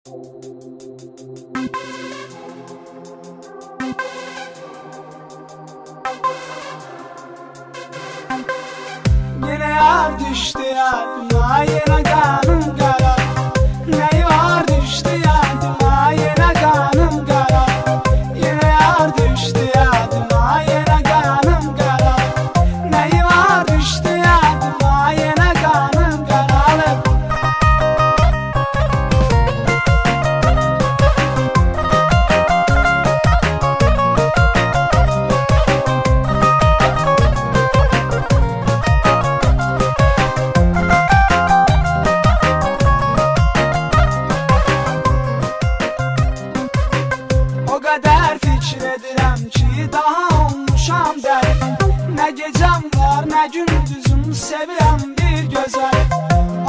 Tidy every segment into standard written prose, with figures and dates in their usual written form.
Yine yar düştü yardıma, yine kanım kara. Ne var düştü yardıma, yine kanım kara. Yine yar düştü yardıma, yine kanım kara. Ne var düştü yardıma, yine kanım kara. O kadar fikredirəm ki, daha olmuşam dəli. Nə gecəm var, nə gündüzüm, sevirəm bir gözəl.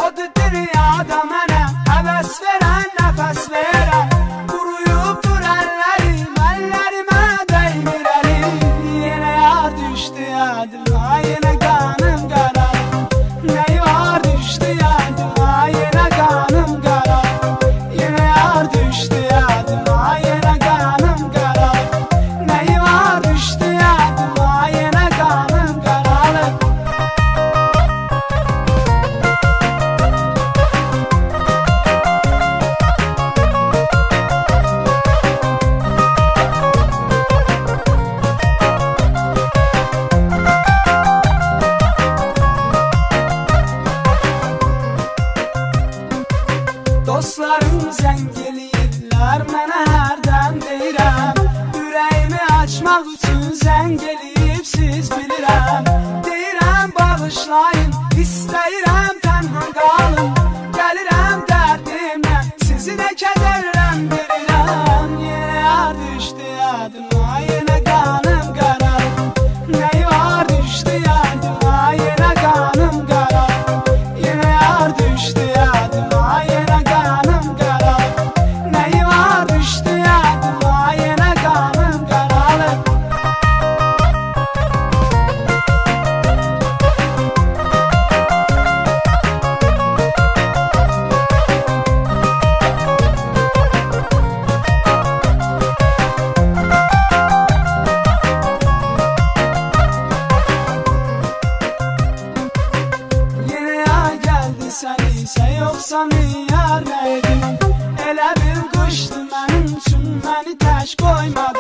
Odur dünyada mənə həvəs verən, nəfəs verən. Quruyubdur əllərim, əllərimə dəymir əlim. Yenə yar düşdü yadıma, yenə qanım qara. Nə var düşdü yadıma, yenə qanım qara. Yenə yar düşdü yadıma, yenə qanım qara. Nə var düşdü yadıma, yenə qanım qara. Dostlarım zəng eləyirlər, mənə hərdən deyirəm. Ürəyimi açmaq üçün zəng eləyib siz bilirəm. Deyirəm bağışlayın, istəyirəm tənha qalın. Gəlirəm dərdimlə, sizi də kədərləndirirəm. Yenə yar düşdü yadıma, yenə qanım qara. Nə var düşdü yadıma, yenə qanım qara. Yenə yar düşdü yadıma, yenə qanım qara. Nə var düşdü yadıma, yenə qanım qara. Yenə yar gəldi sən isə yoxsa miyar nə edin? Elə bir qışdı mənim üçün, məni tək qoymadı.